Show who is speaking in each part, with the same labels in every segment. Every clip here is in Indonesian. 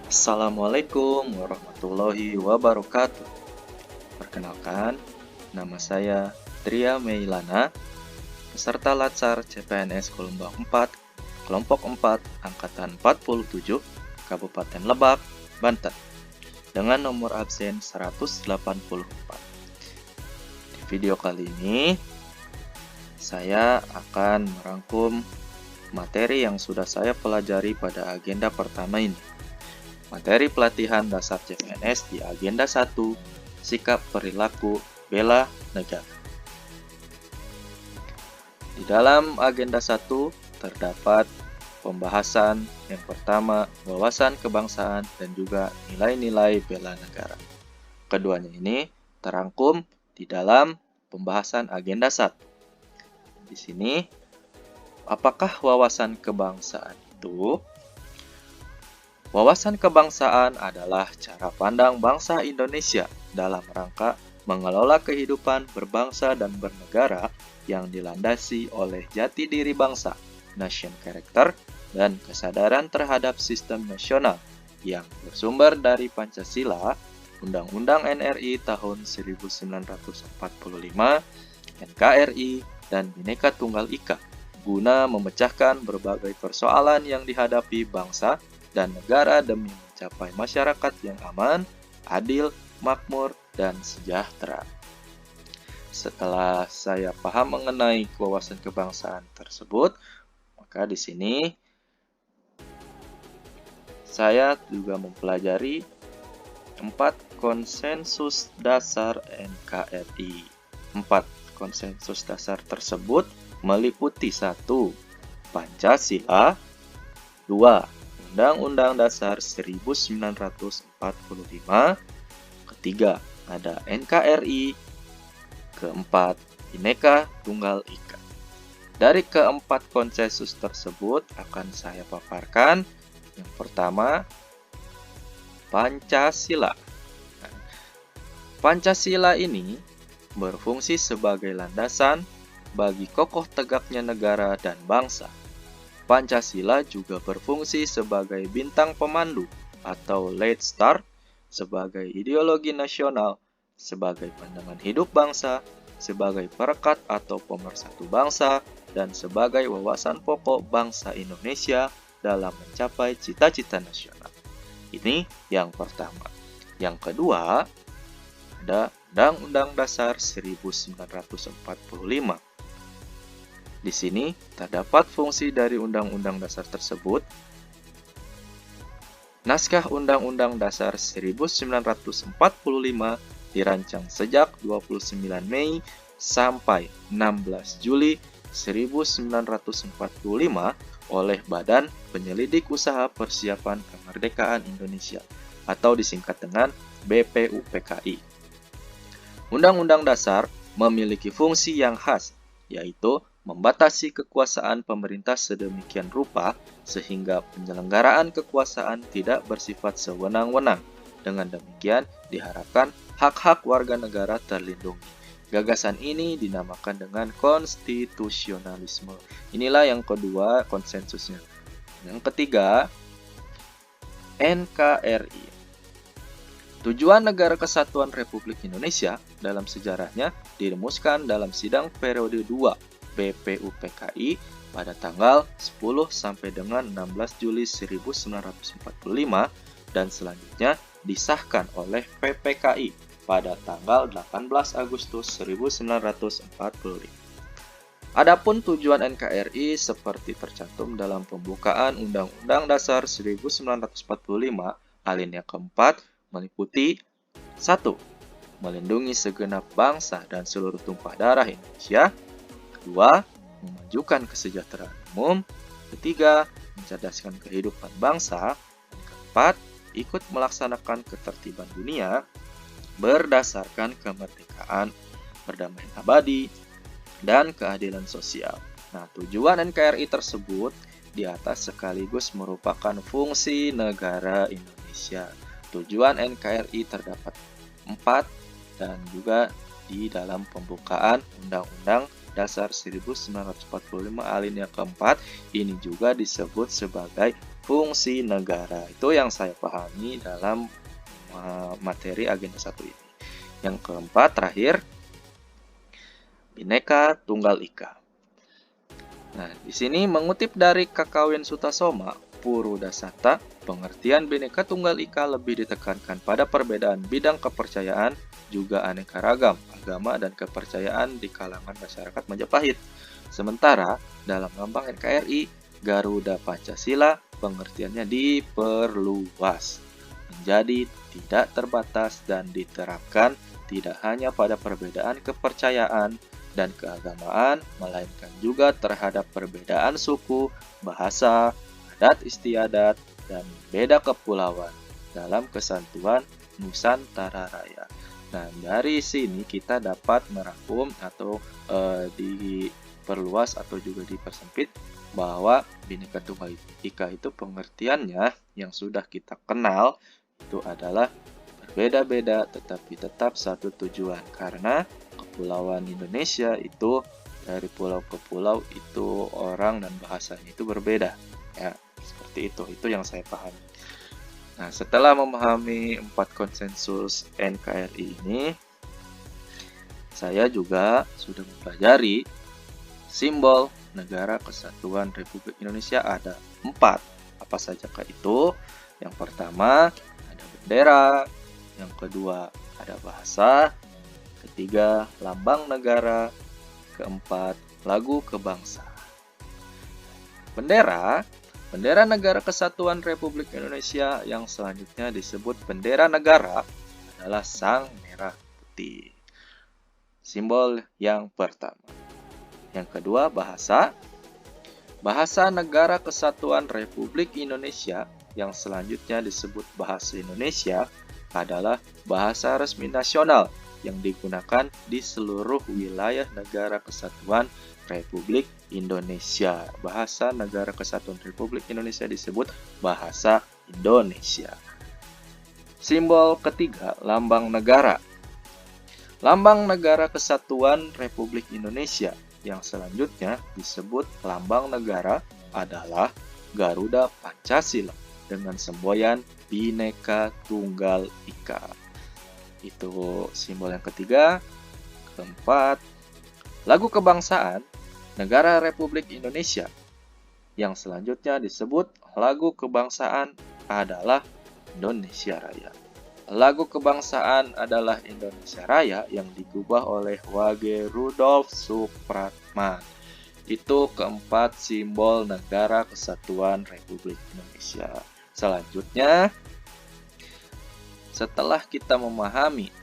Speaker 1: Assalamualaikum warahmatullahi wabarakatuh. Perkenalkan, nama saya Tria Meilana, peserta Latsar CPNS Gelombang 4, Kelompok 4, Angkatan 47, Kabupaten Lebak, Banten, dengan nomor absen 184. Di video kali ini, saya akan merangkum materi yang sudah saya pelajari pada agenda pertama ini. Materi pelatihan dasar CPNS di agenda 1, sikap perilaku bela negara. Di dalam agenda 1 terdapat pembahasan yang pertama, wawasan kebangsaan dan juga nilai-nilai bela negara. Keduanya ini terangkum di dalam pembahasan agenda 1. Di sini, apakah wawasan kebangsaan itu? Wawasan kebangsaan adalah cara pandang bangsa Indonesia dalam rangka mengelola kehidupan berbangsa dan bernegara yang dilandasi oleh jati diri bangsa, nation character, dan kesadaran terhadap sistem nasional yang bersumber dari Pancasila, Undang-Undang NRI tahun 1945, NKRI, dan Bhinneka Tunggal Ika, guna memecahkan berbagai persoalan yang dihadapi bangsa dan negara demi mencapai masyarakat yang aman, adil, makmur, dan sejahtera. Setelah saya paham mengenai wawasan kebangsaan tersebut, maka di sini saya juga mempelajari 4 konsensus dasar NKRI. 4 konsensus dasar tersebut meliputi 1. Pancasila, 2. Undang-Undang Dasar 1945, ketiga ada NKRI, keempat Bhinneka Tunggal Ika. Dari keempat konsensus tersebut akan saya paparkan. Yang pertama, Pancasila. Pancasila ini berfungsi sebagai landasan bagi kokoh tegaknya negara dan bangsa. Pancasila juga berfungsi sebagai bintang pemandu atau light star, sebagai ideologi nasional, sebagai pandangan hidup bangsa, sebagai perekat atau pemersatu bangsa, dan sebagai wawasan pokok bangsa Indonesia dalam mencapai cita-cita nasional. Ini yang pertama. Yang kedua, ada Undang-Undang Dasar 1945. Di sini terdapat fungsi dari Undang-Undang Dasar tersebut. Naskah Undang-Undang Dasar 1945 dirancang sejak 29 Mei sampai 16 Juli 1945 oleh Badan Penyelidik Usaha Persiapan Kemerdekaan Indonesia atau disingkat dengan BPUPKI. Undang-Undang Dasar memiliki fungsi yang khas, yaitu membatasi kekuasaan pemerintah sedemikian rupa sehingga penyelenggaraan kekuasaan tidak bersifat sewenang-wenang. Dengan demikian, diharapkan hak-hak warga negara terlindungi. Gagasan ini dinamakan dengan konstitusionalisme. Inilah yang kedua konsensusnya. Yang ketiga, NKRI. Tujuan Negara Kesatuan Republik Indonesia dalam sejarahnya dirumuskan dalam sidang periode 2 BPUPKI pada tanggal 10 sampai dengan 16 Juli 1945 dan selanjutnya disahkan oleh PPKI pada tanggal 18 Agustus 1945. Adapun tujuan NKRI seperti tercantum dalam pembukaan Undang-Undang Dasar 1945 alinea keempat meliputi 1. Melindungi segenap bangsa dan seluruh tumpah darah Indonesia. 2. Memajukan kesejahteraan umum. 3. Mencerdaskan kehidupan bangsa. 4. Ikut melaksanakan ketertiban dunia berdasarkan kemerdekaan, perdamaian abadi, dan keadilan sosial. Nah, tujuan NKRI tersebut di atas sekaligus merupakan fungsi negara Indonesia. Tujuan NKRI terdapat 4 dan juga di dalam pembukaan Undang-Undang Dasar 1945 alinea keempat ini juga disebut sebagai fungsi negara. Itu yang saya pahami dalam materi agenda 1 ini. Yang keempat, terakhir, Bhinneka Tunggal Ika. Nah, di sini mengutip dari Kakawin Sutasoma, Purudasata, pengertian Bhinneka Tunggal Ika lebih ditekankan pada perbedaan bidang kepercayaan, juga aneka ragam agama dan kepercayaan di kalangan masyarakat Majapahit. Sementara dalam lambang NKRI, Garuda Pancasila, pengertiannya diperluas menjadi tidak terbatas dan diterapkan tidak hanya pada perbedaan kepercayaan dan keagamaan, melainkan juga terhadap perbedaan suku, bahasa, adat istiadat, dan beda kepulauan dalam kesatuan Nusantara Raya. Nah, dari sini kita dapat merangkum atau diperluas atau juga dipersempit bahwa Bhinneka Tunggal Ika itu pengertiannya yang sudah kita kenal itu adalah berbeda-beda tetapi tetap satu tujuan, karena kepulauan Indonesia itu dari pulau ke pulau itu orang dan bahasanya itu berbeda. Ya, seperti itu yang saya pahami. Nah, setelah memahami 4 konsensus NKRI ini, saya juga sudah mempelajari simbol Negara Kesatuan Republik Indonesia ada 4. Apa sajakah itu? Yang pertama ada bendera, yang kedua ada bahasa, ketiga lambang negara, keempat lagu kebangsaan. Bendera Negara Kesatuan Republik Indonesia yang selanjutnya disebut bendera negara adalah sang merah putih. Simbol yang pertama. Yang kedua, bahasa. Bahasa Negara Kesatuan Republik Indonesia yang selanjutnya disebut bahasa Indonesia adalah bahasa resmi nasional yang digunakan di seluruh wilayah Negara Kesatuan Republik Indonesia. Bahasa Negara Kesatuan Republik Indonesia disebut bahasa Indonesia. Simbol ketiga, lambang negara. Lambang Negara Kesatuan Republik Indonesia yang selanjutnya disebut lambang negara adalah Garuda Pancasila dengan semboyan Bhinneka Tunggal Ika. Itu simbol yang ketiga. Keempat, lagu kebangsaan Negara Republik Indonesia yang selanjutnya disebut lagu kebangsaan adalah Indonesia Raya. Lagu kebangsaan adalah Indonesia Raya yang digubah oleh Wage Rudolf Supratman. Itu keempat simbol Negara Kesatuan Republik Indonesia. Selanjutnya, setelah kita memahami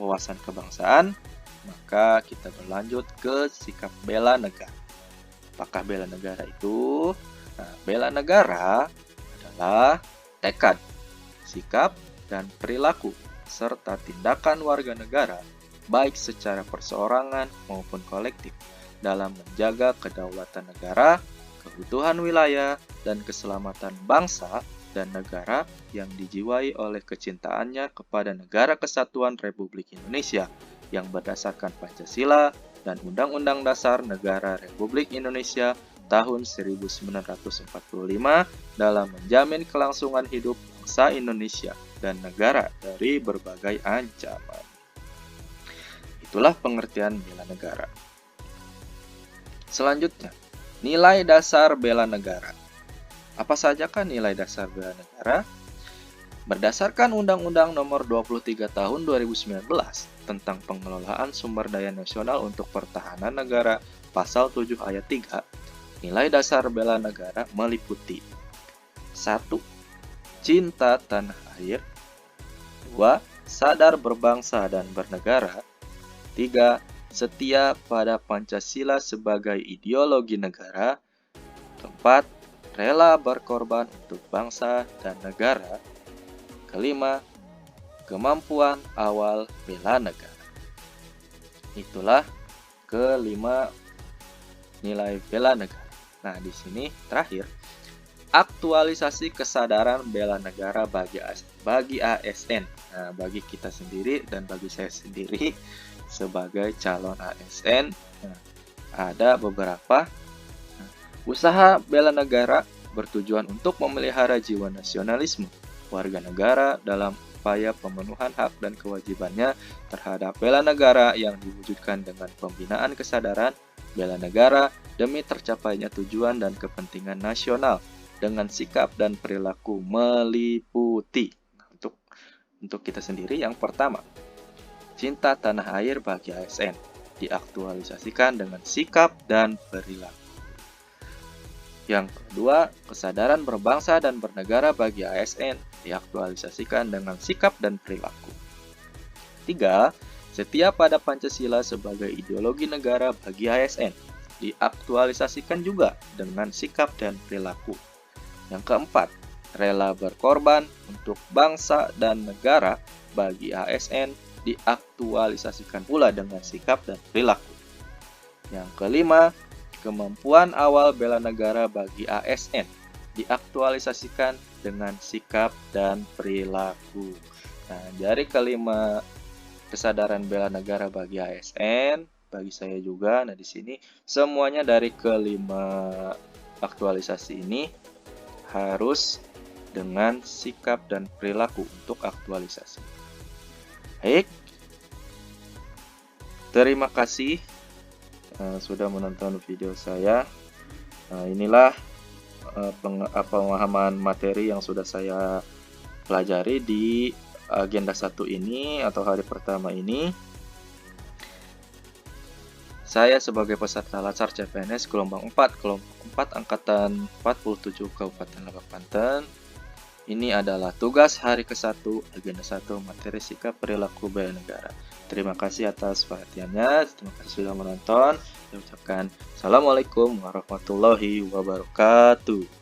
Speaker 1: wawasan kebangsaan, maka kita berlanjut ke sikap bela negara. Apakah bela negara itu? Nah, bela negara adalah tekad, sikap, dan perilaku, serta tindakan warga negara, baik secara perseorangan maupun kolektif, dalam menjaga kedaulatan negara, keutuhan wilayah, dan keselamatan bangsa dan negara yang dijiwai oleh kecintaannya kepada Negara Kesatuan Republik Indonesia yang berdasarkan Pancasila dan Undang-Undang Dasar Negara Republik Indonesia tahun 1945 dalam menjamin kelangsungan hidup bangsa Indonesia dan negara dari berbagai ancaman. Itulah pengertian bela negara. Selanjutnya, nilai dasar bela negara. Apa sajakah nilai dasar bela negara? Berdasarkan Undang-Undang Nomor 23 Tahun 2019 tentang pengelolaan sumber daya nasional untuk pertahanan negara, Pasal 7 Ayat 3, nilai dasar bela negara meliputi 1. Cinta tanah air. 2. Sadar berbangsa dan bernegara. 3. Setia pada Pancasila sebagai ideologi negara. 4. Rela berkorban untuk bangsa dan negara. Kelima, kemampuan awal bela negara. Itulah kelima nilai bela negara. Nah, di sini terakhir, aktualisasi kesadaran bela negara bagi ASN. Nah, bagi kita sendiri dan bagi saya sendiri sebagai calon ASN, ada beberapa Usaha bela negara bertujuan untuk memelihara jiwa nasionalisme warga negara dalam upaya pemenuhan hak dan kewajibannya terhadap bela negara yang diwujudkan dengan pembinaan kesadaran bela negara demi tercapainya tujuan dan kepentingan nasional dengan sikap dan perilaku meliputi. Nah, untuk kita sendiri yang pertama, cinta tanah air bagi ASN diaktualisasikan dengan sikap dan perilaku. Yang kedua, kesadaran berbangsa dan bernegara bagi ASN diaktualisasikan dengan sikap dan perilaku. Tiga, setia pada Pancasila sebagai ideologi negara bagi ASN diaktualisasikan juga dengan sikap dan perilaku. Yang keempat, rela berkorban untuk bangsa dan negara bagi ASN diaktualisasikan pula dengan sikap dan perilaku. Yang kelima, kemampuan awal bela negara bagi ASN diaktualisasikan dengan sikap dan perilaku. Nah, dari kelima kesadaran bela negara bagi ASN, bagi saya juga. Nah, di sini semuanya dari kelima aktualisasi ini harus dengan sikap dan perilaku untuk aktualisasi. Baik, terima kasih sudah menonton video saya. Inilah pemahaman materi yang sudah saya pelajari di agenda 1 ini atau hari pertama ini. Saya sebagai peserta Latsar CPNS gelombang 4 angkatan 47 Kabupaten Lebak Banten. Ini adalah tugas hari ke-1 agenda 1 materi sikap perilaku bela negara. Terima kasih atas perhatiannya, terima kasih sudah menonton. Saya ucapkan Assalamualaikum warahmatullahi wabarakatuh.